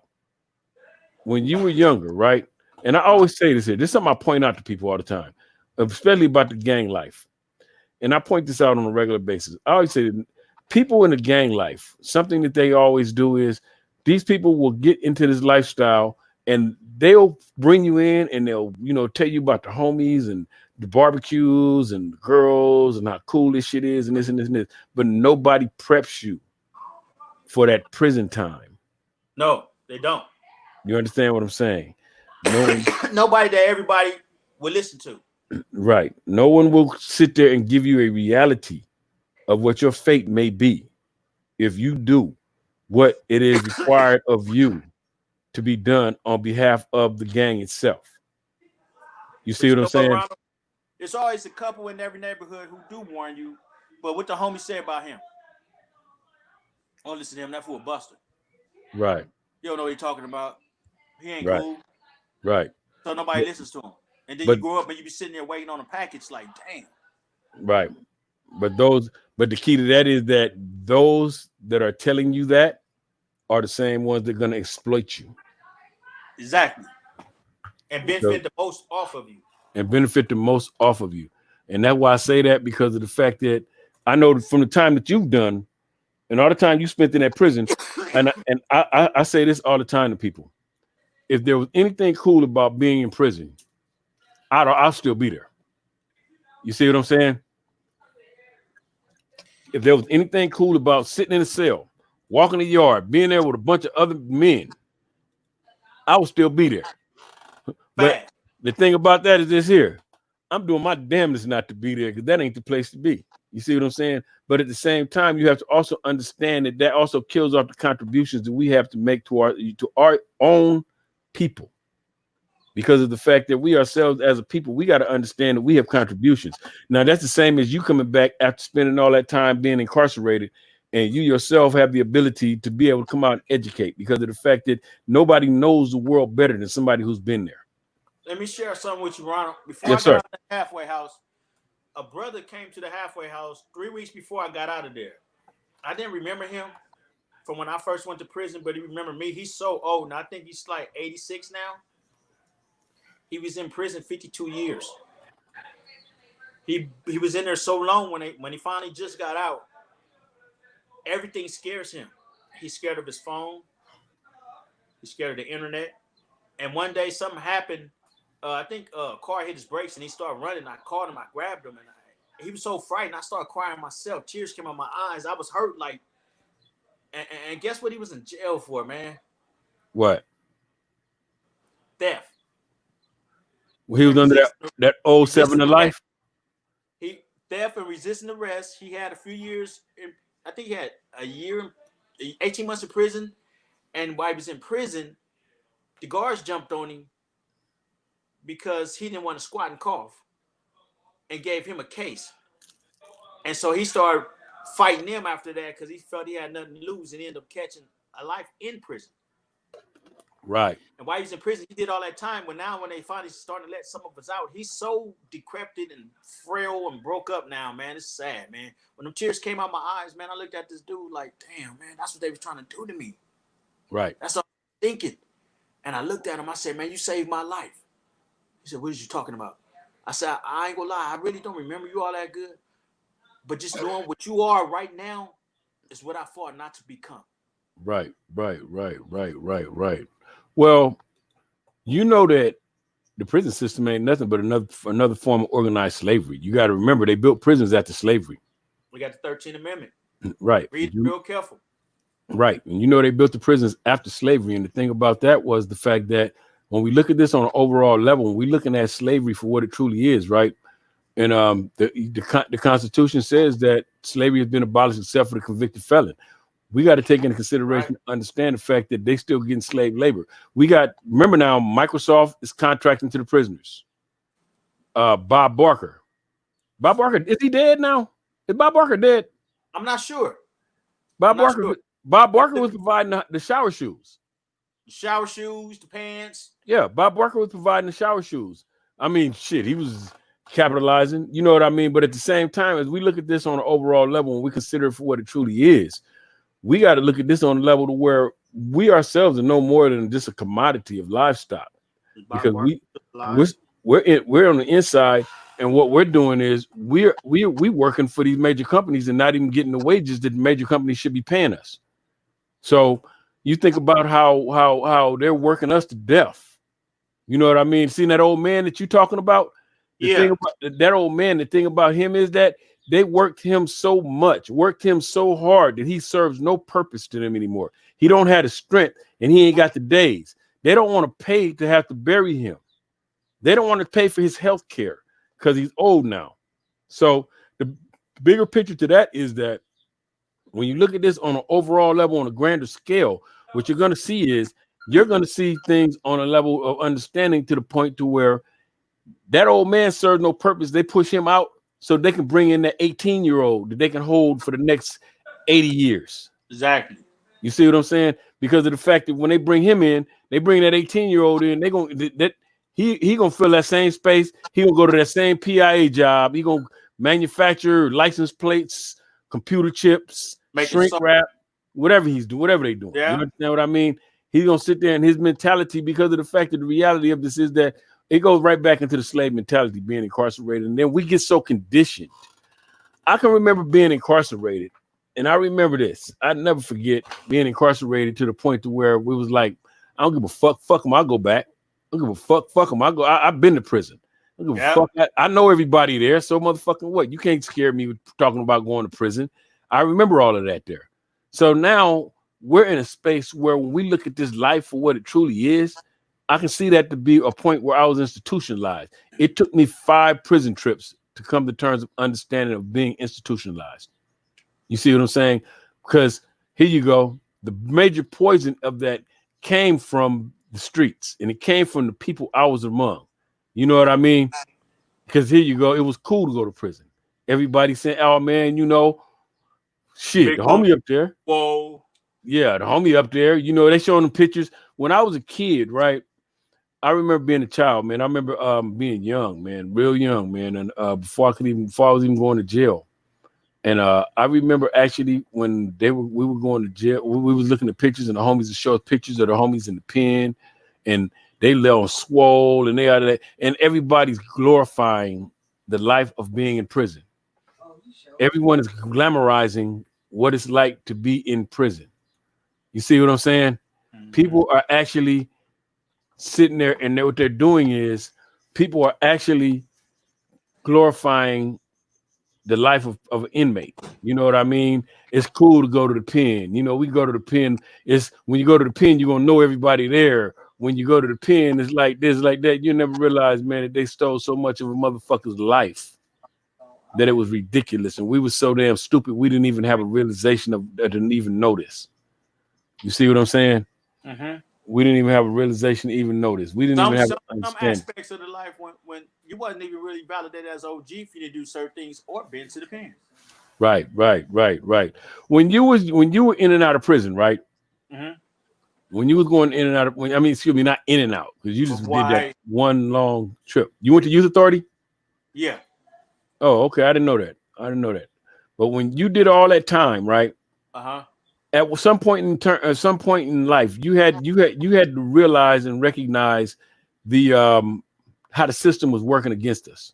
when you were younger, right? And I always say this here. This is something I point out to people all the time, especially about the gang life. And I point this out on a regular basis. I always say that people in the gang life, something that they always do is these people will get into this lifestyle and they'll bring you in and they'll, you know, tell you about the homies and the barbecues and the girls and how cool this shit is and this and this and this. But nobody preps you for that prison time. No, they don't. You understand what I'm saying? No one, Nobody that everybody will listen to. right. No one will sit there and give you a reality of what your fate may be if you do what it is required of you to be done on behalf of the gang itself. You But see you what I'm know what, saying? Ronald? There's always a couple in every neighborhood who do warn you. But what the homie said about him, don't listen to him. That fool a buster. Right, You don't know what he's talking about. He ain't right, cool. right. So nobody But, listens to him. And then you but grow up and you be sitting there waiting on a package like, damn. right. But the key to that is that those that are telling you that are the same ones that are going to exploit you. Exactly. And So, benefit the most off of you. and benefit the most off of you. And that's why I say that because of the fact that I know from the time that you've done and all the time you spent in that prison, and I say this all the time to people. If there was anything cool about being in prison, I'll still be there. You see what I'm saying? If there was anything cool about sitting in a cell, walking the yard, being there with a bunch of other men, I would still be there. But Fast. the thing about that is this here. I'm doing my damnedest not to be there because that ain't the place to be. You see what I'm saying? But at the same time, you have to also understand that that also kills off the contributions that we have to make to our own people. Because of the fact that we ourselves as a people, we got to understand that we have contributions. Now, that's the same as you coming back after spending all that time being incarcerated, and you yourself have the ability to be able to come out and educate because of the fact that nobody knows the world better than somebody who's been there. Let me share something with you, Ronald. Before Yes, I got sir. out of the halfway house, a brother came to the halfway house 3 weeks before I got out of there. I didn't remember him from when I first went to prison, but he remembered me. He's so old, and I think he's like 86 now. He was in prison 52 years. He was in there so long when he finally just got out. Everything scares him. He's scared of his phone. He's scared of the internet. And one day something happened. I think a car hit his brakes and he started running. I called him. I grabbed him, and he was so frightened. I started crying myself. Tears came out my eyes. I was hurt. Like, and guess what? He was in jail for, man. What? Theft Well, he was and under that old seven resisting of arrest. life. He theft and resisting arrest. He had a few years. I think he had a year, 18 months in prison. And while he was in prison, the guards jumped on him because he didn't want to squat and cough, and gave him a case. And so he started fighting them after that because he felt he had nothing to lose, and he ended up catching a life in prison. Right. And while he was in prison, he did all that time. When they finally started to let some of us out, he's so decrepit and frail and broke up now, man. It's sad, man. When them tears came out my eyes, man, I looked at this dude like, damn, man, that's what they were trying to do to me. Right. That's all I'm thinking. And I looked at him. I said, man, you saved my life. He said, what are you talking about? I said, I ain't gonna lie. I really don't remember you all that good. But just knowing what you are right now is what I fought not to become. Right. Well, you know that the prison system ain't nothing but another form of organized slavery. You got to remember they built prisons after slavery. We got the 13th Amendment. Right. Read it real careful. Right. And you know, they built the prisons after slavery. And the thing about that was the fact that when we look at this on an overall level, when we're looking at slavery for what it truly is, right? And the Constitution says that slavery has been abolished except for the convicted felon. We got to take into consideration, understand the fact that they still getting slave labor. Remember now, Microsoft is contracting to the prisoners. Bob Barker. Bob Barker, is he dead now? Is Bob Barker dead? I'm not sure. Bob Barker was providing the shower shoes. The shower shoes, the pants. Yeah, Bob Barker was providing the shower shoes. I mean, shit, he was capitalizing. You know what I mean? But at the same time, as we look at this on an overall level and we consider it for what it truly is, we got to look at this on a level to where we ourselves are no more than just a commodity of livestock, because we're on the inside, and what we're doing is we working for these major companies and not even getting the wages that the major companies should be paying us. So you think about how they're working us to death. You know what I mean? Seeing that old man that you're talking about, thing about that old man, the thing about him is that they worked him so much, worked him so hard that he serves no purpose to them anymore. He don't have the strength and he ain't got the days. They don't want to pay to have to bury him. They don't want to pay for his health care because he's old now. So the bigger picture to that is that when you look at this on an overall level, on a grander scale, what you're going to see is you're going to see things on a level of understanding to the point to where that old man serves no purpose. They push him out so they can bring in that 18-year-old that they can hold for the next 80 years. Exactly. You see what I'm saying? Because of the fact that when they bring him in, they bring that 18-year-old in, they're going that he gonna fill that same space. He gonna go to that same PIA job. He gonna manufacture license plates, computer chips, shrink wrap, whatever he's doing, whatever they doing. Yeah. You understand what I mean? He's gonna sit there, and his mentality, because of the fact that the reality of this is that it goes right back into the slave mentality, being incarcerated. And then we get so conditioned. I can remember being incarcerated, and I remember this. I never forget being incarcerated to the point to where we was like, I don't give a fuck. Fuck them. I'll go back. I don't give a fuck. Fuck them. I've been to prison. I don't give a fuck. I know everybody there. So motherfucking what? You can't scare me with talking about going to prison. I remember all of that there. So now we're in a space where when we look at this life for what it truly is, I can see that to be a point where I was institutionalized. It took me 5 prison trips to come to terms of understanding of being institutionalized. You see what I'm saying? Because here you go. The major poison of that came from the streets, and it came from the people I was among. You know what I mean? Because here you go. It was cool to go to prison. Everybody saying, oh, man, you know, shit, the homie up there. Whoa. Yeah, the homie up there. You know, they showing them pictures. When I was a kid, right? I remember being a child, man. I remember being young, man, real young, man. And before I was even going to jail. And I remember actually when we were going to jail, we was looking at pictures, and the homies would show us pictures of the homies in the pen, and they lay on swole, and they out of that, and everybody's glorifying the life of being in prison. Everyone is glamorizing what it's like to be in prison. You see what I'm saying? Mm-hmm. People are actually sitting there, and what they're doing is people are actually glorifying the life of an inmate. You know what I mean? It's cool to go to the pen. You know, we go to the pen. It's when you go to the pen, you're gonna know everybody there. When you go to the pen, it's like this, like that. You never realize, man, that they stole so much of a motherfucker's life that it was ridiculous. And we were so damn stupid, we didn't even have a realization of that, didn't even notice. You see what I'm saying? Mm-hmm. We didn't even have a realization to even notice. We didn't even have some aspects of the life when you wasn't even really validated as OG for you to do certain things or been to the pen. Right. When you were in and out of prison, right? Mm-hmm. When you was going in and out of, not in and out, because you just did that one long trip. You went to youth authority? Yeah. Oh, okay. I didn't know that. But when you did all that time, right? Uh-huh. At some point in life, you had to realize and recognize the how the system was working against us.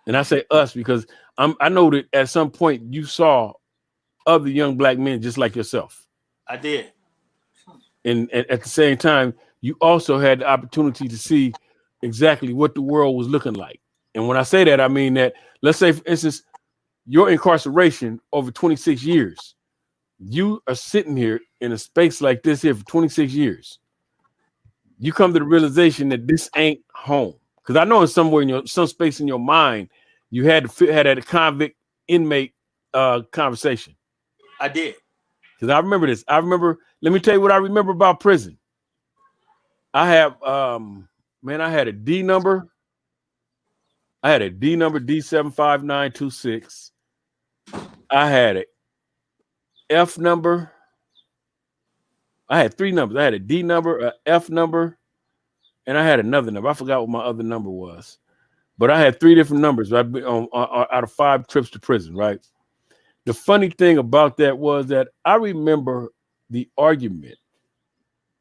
And I say us because I know that at some point you saw other young black men just like yourself. I did. And at the same time, you also had the opportunity to see exactly what the world was looking like. And when I say that, I mean that, let's say, for instance, your incarceration over 26 years, You are sitting here in a space like this here for 26 years. You come to the realization that this ain't home. Because I know in somewhere in some space in your mind, you had a convict inmate conversation. I did. Because I remember this. Let me tell you what I remember about prison. I have I had a D number. I had a D number D75926. I had a F number. I had 3 numbers. I had a D number, a F number, and I had another number. I forgot what my other number was. But I had 3 different numbers right, out of 5 trips to prison, right? The funny thing about that was that I remember the argument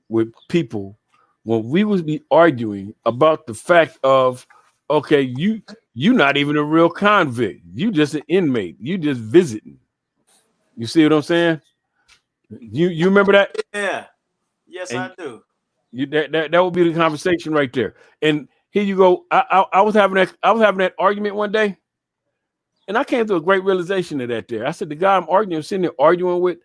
with people when we would be arguing about the fact of, okay, you not even a real convict. You just an inmate. You just visiting. You see what I'm saying? You remember that? Yeah. Yes, And I do. that would be the conversation right there. And here you go. I was having that argument one day, and I came to a great realization of that there. I said, the guy I'm sitting there arguing with,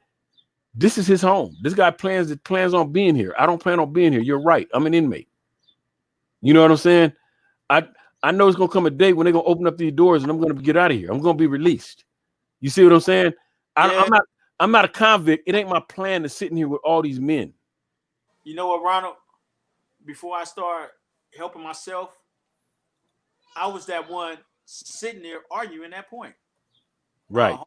this is his home. This guy plans on being here. I don't plan on being here. You're right. I'm an inmate. You know what I'm saying? I know it's gonna come a day when they're gonna open up these doors and I'm gonna get out of here. I'm gonna be released. You see what I'm saying? Yeah. I'm not a convict. It ain't my plan to sit in here with all these men. You know what, Ronald? Before I start helping myself, I was that one sitting there arguing that point. Right.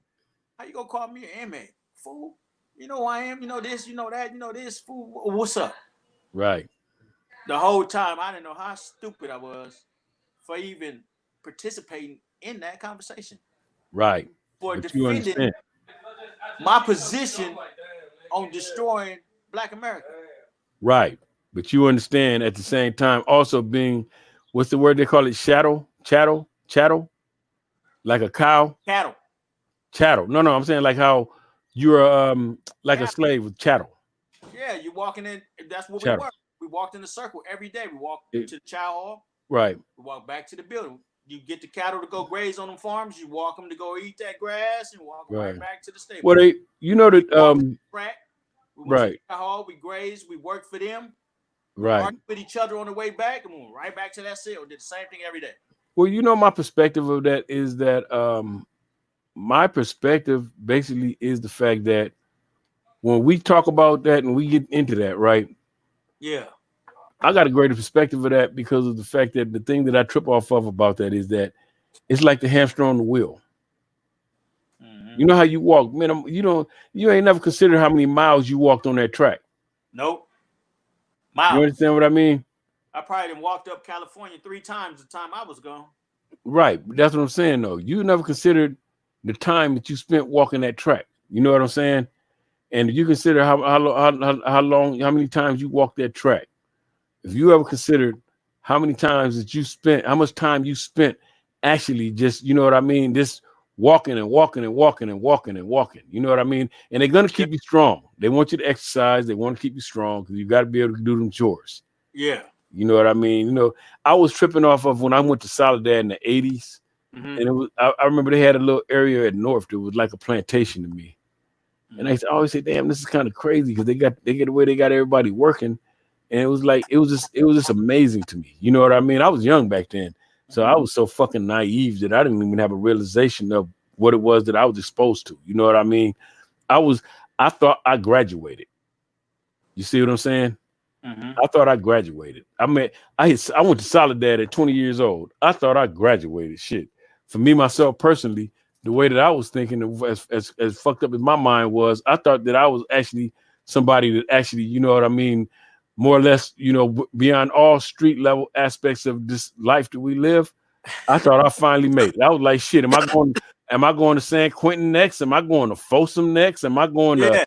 How you gonna call me an inmate? Fool. You know who I am, you know this, you know that, you know this, fool. What's up? Right. The whole time I didn't know how stupid I was for even participating in that conversation. Right. For But defending my position on destroying Black America. Right. But you understand at the same time also being, what's the word they call it? Chattel? Like a cow? Chattel. No, I'm saying like how you're like a slave with chattel. Yeah, you're walking in. That's what Chattel. we were. We walked in a circle every day. We walked to the chow hall. Right. We walk back to the building. You get the cattle to go graze on them farms. You walk them to go eat that grass and walk right back to the stable. Well, you know that we went right. to the hall, we grazed, we worked for them. Right. Argued with each other on the way back and we went right back to that cell. Did the same thing every day. Well, you know, my perspective of that is that my perspective basically is the fact that when we talk about that and we get into that, right? Yeah. I got a greater perspective of that because of the fact that the thing that I trip off of about that is that it's like the hamster on the wheel. Mm-hmm. You know how you walk, man. You ain't never considered how many miles you walked on that track. Nope. Miles. You understand what I mean? I probably done walked up California 3 times the time I was gone. Right. That's what I'm saying, though. You never considered the time that you spent walking that track. You know what I'm saying? And if you consider how many times you walked that track, if you ever considered how many times that you spent, how much time you spent actually just, you know what I mean, just walking and walking and walking and walking and walking, you know what I mean? And they're going to keep you strong. They want you to exercise. They want to keep you strong because you got to be able to do them chores. Yeah. You know what I mean? You know, I was tripping off of when I went to Soledad in the 80s. Mm-hmm. And it was, I remember they had a little area at North that was like a plantation to me. Mm-hmm. And I always say, damn, this is kind of crazy because they get the way they got everybody working. And it was like, it was just amazing to me. You know what I mean? I was young back then. So I was so fucking naive that I didn't even have a realization of what it was that I was exposed to. You know what I mean? I thought I graduated. You see what I'm saying? Mm-hmm. I thought I graduated. I mean, I went to Soledad at 20 years old. I thought I graduated. Shit. For me, myself personally, the way that I was thinking, as fucked up as my mind was, I thought that I was actually somebody that actually, you know what I mean, more or less, you know, beyond all street level aspects of this life that we live. I thought I finally made it. I was like, shit, am I going to San Quentin next? Am I going to Folsom next? Am I going to,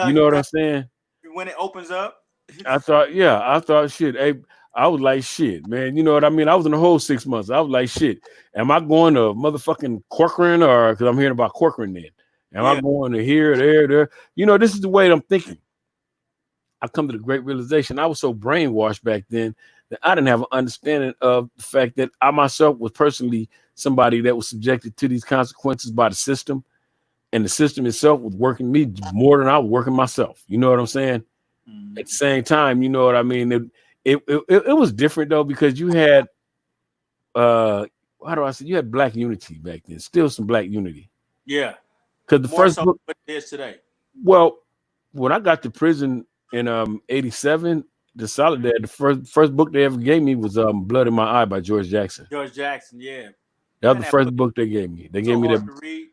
you know what I'm saying? When it opens up. I thought shit. Hey, I was like, shit, man. You know what I mean? I was in the whole 6 months. I was like, shit, am I going to motherfucking Corcoran or because I'm hearing about Corcoran then? Am I going to here, there? You know, this is the way I'm thinking. I come to the great realization. I was so brainwashed back then that I didn't have an understanding of the fact that I myself was personally somebody that was subjected to these consequences by the system. and the system itself was working me more than I was working myself. You know what I'm saying? Mm. At the same time, you know what I mean? It was different though, because you had how do I say, you had black unity back then, still some black unity. Yeah, Because the more first so book, than it is today. well, when I got to prison in '87, the Solidad, the first book they ever gave me was Blood in My Eye by George Jackson. George Jackson, yeah. That was Man, the that first book book they gave me. They is gave so me that. hard to read.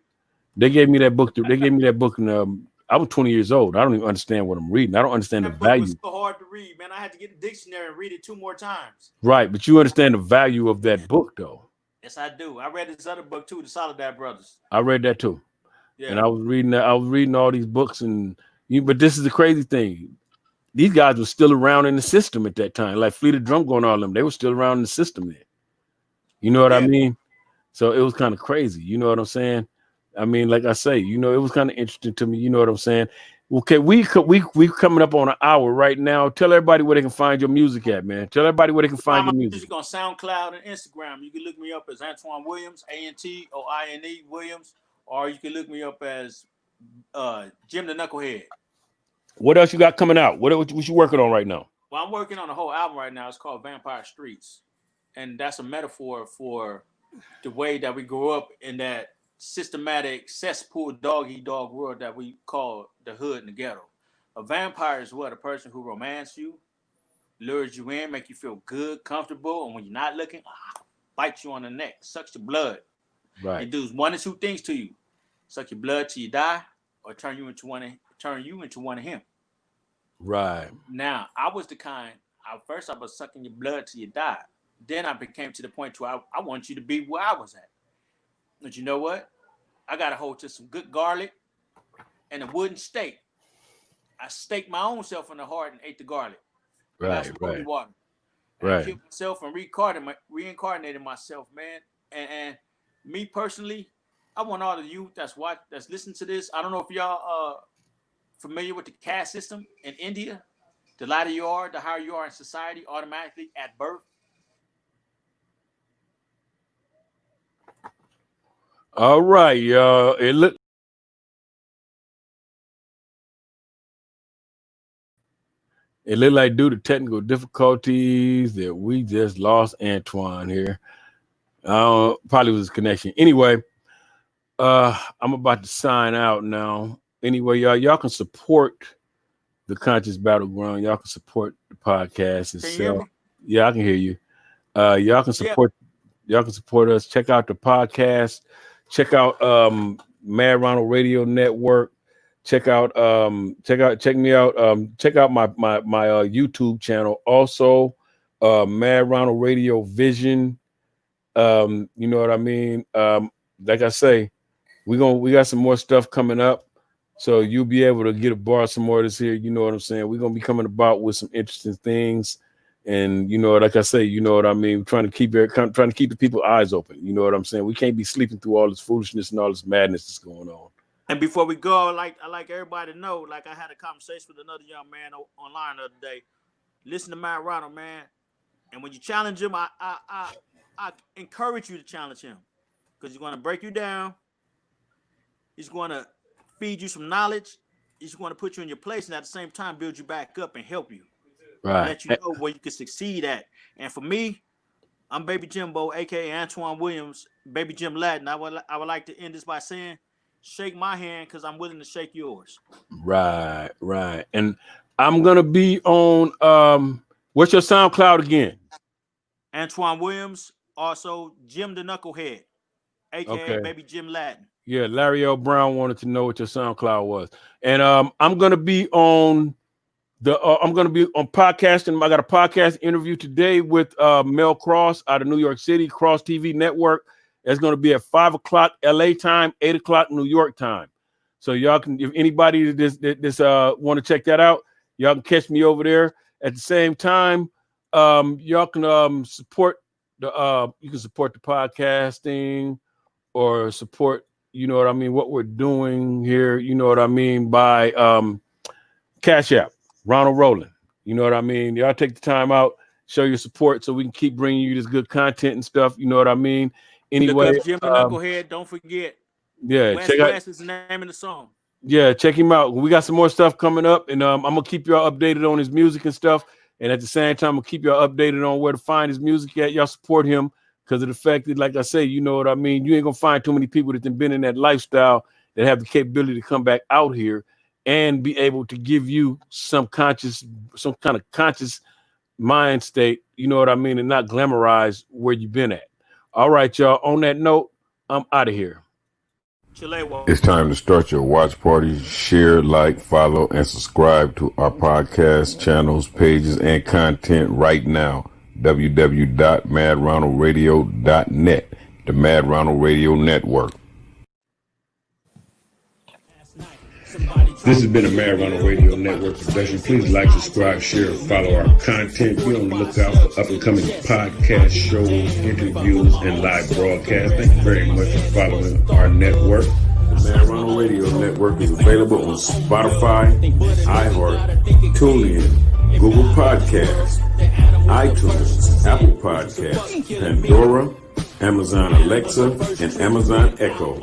They gave me that book. They gave me that book, and I was 20 years old. I don't even understand what I'm reading. I don't understand the That book was value. so hard to read, man. I had to get the dictionary and read it 2 more times. Right, but you understand the value of that book, though. Yes, I do. I read this other book too, the Soledad Brothers. I read that too, and Yeah. I was reading that. I was reading all these books, and but this is the crazy thing. These guys were still around in the system at that time, like Fleet of Drum going, all them. They were still around in the system then. You know what I Yeah. mean? So it was kind of crazy. You know what I'm saying? I mean, like I say, you know, it was kind of interesting to me. You know what I'm saying? Okay, we coming up on an hour right now. Tell everybody where they can find your music at, man. Tell everybody where they can find Find my your music. music on SoundCloud and Instagram. You can look me up as Antoine Williams, ANTOINE Williams, or you can look me up as Jim the Knucklehead. What else you got coming out? What you working on right now? Well, I'm working on a whole album right now. It's called Vampire Streets, and that's a metaphor for the way that we grew up in that systematic cesspool dog eat dog world that we call the hood and the ghetto. A vampire is what? A person who romance you, lures you in, make you feel good, comfortable, and when you're not looking, bites you on the neck, sucks your blood. Right. It does one or two things to you: suck your blood till you die, or turn you into one of him. Right. Now, I was the kind. At first, I was sucking your blood till you died. Then I became to the point where I want you to be where I was at. But you know what? I got a hold to some good garlic and a wooden stake. I staked my own self in the heart and ate the garlic. I got Right. some holy Right. water. And I Right. killed myself and reincarnated myself, man. And me personally, I want all of you that's listening to this. I don't know if y'all familiar with the caste system in India. The lighter you are, the higher you are in society automatically at birth. All right, y'all. It looked like due to technical difficulties that we just lost Antoine here. Probably was his connection. Anyway, I'm about to sign out now. Anyway, y'all can support the Conscious Battleground. Y'all can support the podcast Can you hear itself. me? Yeah, I can hear you. Y'all can support. Y'all can support us. Check out the podcast. Check out Mad Ronald Radio Network. Check me out. Check out my YouTube channel. Also, Mad Ronald Radio Vision. You know what I mean? Like I say, we got some more stuff coming up. So you'll be able to get a bar some more of this here. You know what I'm saying? We're gonna be coming about with some interesting things. And you know, like I say, you know what I mean. Trying to keep the people's eyes open. You know what I'm saying. We can't be sleeping through all this foolishness and all this madness that's going on. And before we go, I like everybody to know, like I had a conversation with another young man online the other day. Listen to Matt Ronald, man. And when you challenge him, I encourage you to challenge him because he's going to break you down. He's going to feed you some knowledge. He's going to put you in your place and at the same time build you back up and help you. Right. Let you know where you can succeed at. And for me, I'm Baby Jimbo, aka Antoine Williams, Baby Jim Latin. I would like to end this by saying, shake my hand because I'm willing to shake yours. Right. And I'm gonna be on what's your SoundCloud again? Antoine Williams, also Jim the Knucklehead, aka Baby Jim Latin. Yeah, Larry L. Brown wanted to know what your SoundCloud was. And I'm gonna be on podcasting. I got a podcast interview today with Mel Cross out of New York City, Cross TV Network. It's gonna be at 5:00 LA time, 8:00 New York time. So y'all can, if anybody this want to check that out, y'all can catch me over there. At the same time, y'all can support you can support the podcasting or support, you know what I mean, what we're doing here, you know what I mean, by Cash App, Ronald Rowland. You know what I mean? Y'all take the time out, show your support so we can keep bringing you this good content and stuff. You know what I mean? Anyway, look up Jim the Knucklehead. Don't forget, Yeah, West check out. West is the name of the song. Yeah, check him out. We got some more stuff coming up, and I'm gonna keep y'all updated on his music and stuff. And at the same time, I'm gonna keep y'all updated on where to find his music at. Y'all support him because of the fact that, like I say, you know what I mean. You ain't gonna find too many people that have been in that lifestyle that have the capability to come back out here and be able to give you some kind of conscious mind state. You know what I mean, and not glamorize where you've been at. All right, y'all. On that note, I'm out of here. It's time to start your watch party. Share, like, follow, and subscribe to our podcast channels, pages, and content right now. www.madronaldradio.net, the Mad Ronald Radio Network. This has been a Mad Ronald Radio Network production. Please like, subscribe, share, and follow our content. Be on the lookout for up-and-coming podcast shows, interviews, and live broadcasts. Thank you very much for following our network. The Mad Ronald Radio Network is available on Spotify, iHeart, TuneIn, Google Podcasts, iTunes, Apple Podcasts, Pandora, Amazon Alexa, and Amazon Echo.